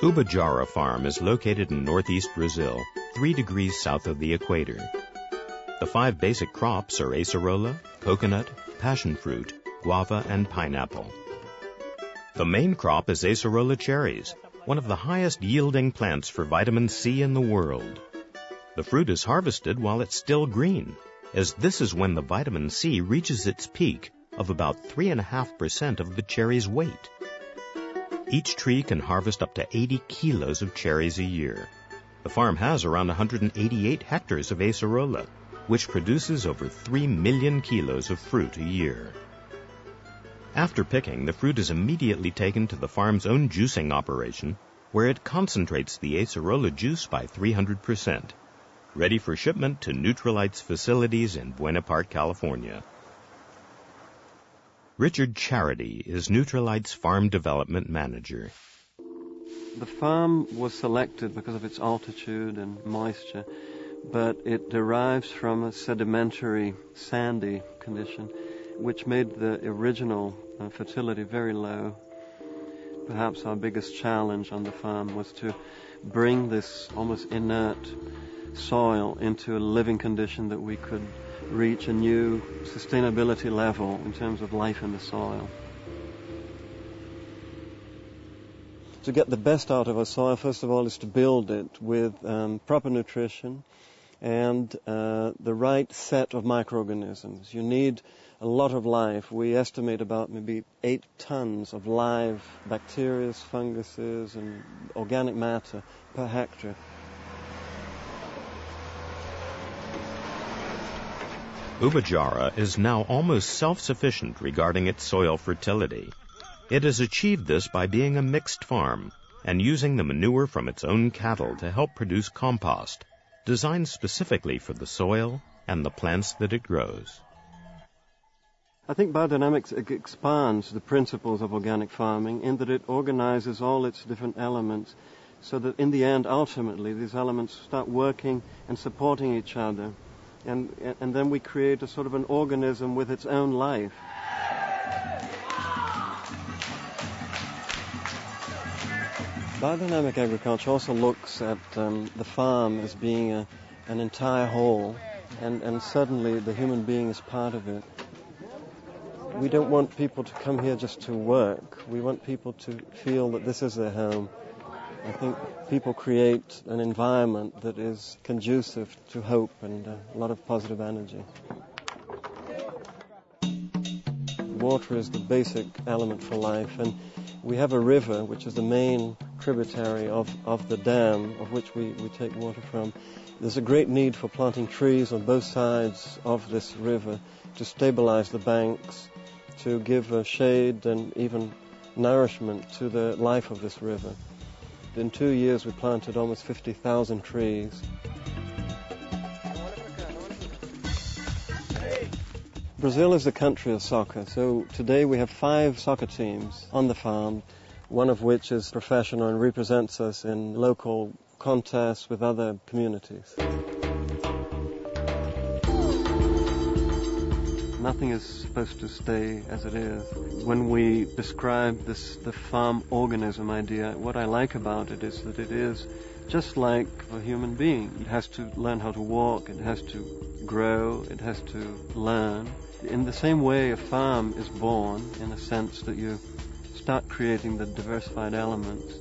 Ubajara farm is located in northeast Brazil, 3 degrees south of the equator. The 5 basic crops are acerola, coconut, passion fruit, guava, and pineapple. The main crop is acerola cherries, one of the highest yielding plants for vitamin C in the world. The fruit is harvested while it's still green, as this is when the vitamin C reaches its peak of about 3.5% of the cherry's weight. Each tree can harvest up to 80 kilos of cherries a year. The farm has around 188 hectares of acerola, which produces over 3 million kilos of fruit a year. After picking, the fruit is immediately taken to the farm's own juicing operation, where it concentrates the acerola juice by 300%, ready for shipment to Nutrilite's facilities in Buena Park, California. Richard Charity is Nutrilite's Farm Development Manager. The farm was selected because of its altitude and moisture, but it derives from a sedimentary, sandy condition, which made the original fertility very low. Perhaps our biggest challenge on the farm was to bring this almost inert soil into a living condition that we could reach a new sustainability level in terms of life in the soil. To get the best out of a soil, first of all, is to build it with proper nutrition and the right set of microorganisms. You need a lot of life. We estimate about maybe 8 tons of live bacteria, funguses, and organic matter per hectare. Ubajara is now almost self-sufficient regarding its soil fertility. It has achieved this by being a mixed farm and using the manure from its own cattle to help produce compost, designed specifically for the soil and the plants that it grows. I think biodynamics expands the principles of organic farming in that it organizes all its different elements so that in the end, ultimately, these elements start working and supporting each other. And then we create a sort of an organism with its own life. Biodynamic agriculture also looks at the farm as being an entire whole, and suddenly the human being is part of it. We don't want people to come here just to work. We want people to feel that this is their home. I think people create an environment that is conducive to hope and a lot of positive energy. Water is the basic element for life, and we have a river, which is the main tributary of the dam, of which we take water from. There's a great need for planting trees on both sides of this river to stabilize the banks, to give shade and even nourishment to the life of this river. In 2 years, we planted almost 50,000 trees. Brazil is the country of soccer, so today we have 5 soccer teams on the farm, one of which is professional and represents us in local contests with other communities. Nothing is supposed to stay as it is. When we describe the farm organism idea, what I like about it is that it is just like a human being. It has to learn how to walk, it has to grow, it has to learn. In the same way, a farm is born in a sense that you start creating the diversified elements,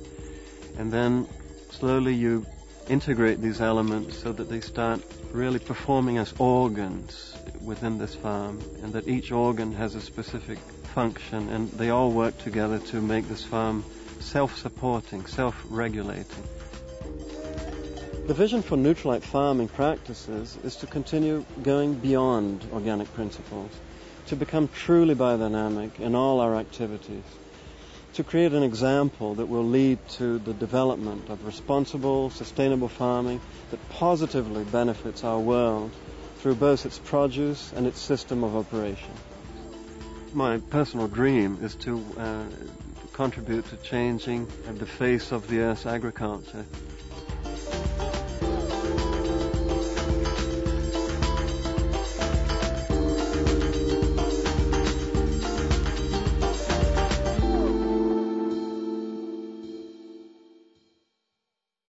and then slowly you integrate these elements so that they start really performing as organs within this farm, and that each organ has a specific function, and they all work together to make this farm self-supporting, self-regulating. The vision for Nutrilite farming practices is to continue going beyond organic principles, to become truly biodynamic in all our activities, to create an example that will lead to the development of responsible, sustainable farming that positively benefits our world through both its produce and its system of operation. My personal dream is to contribute to changing the face of the Earth's agriculture.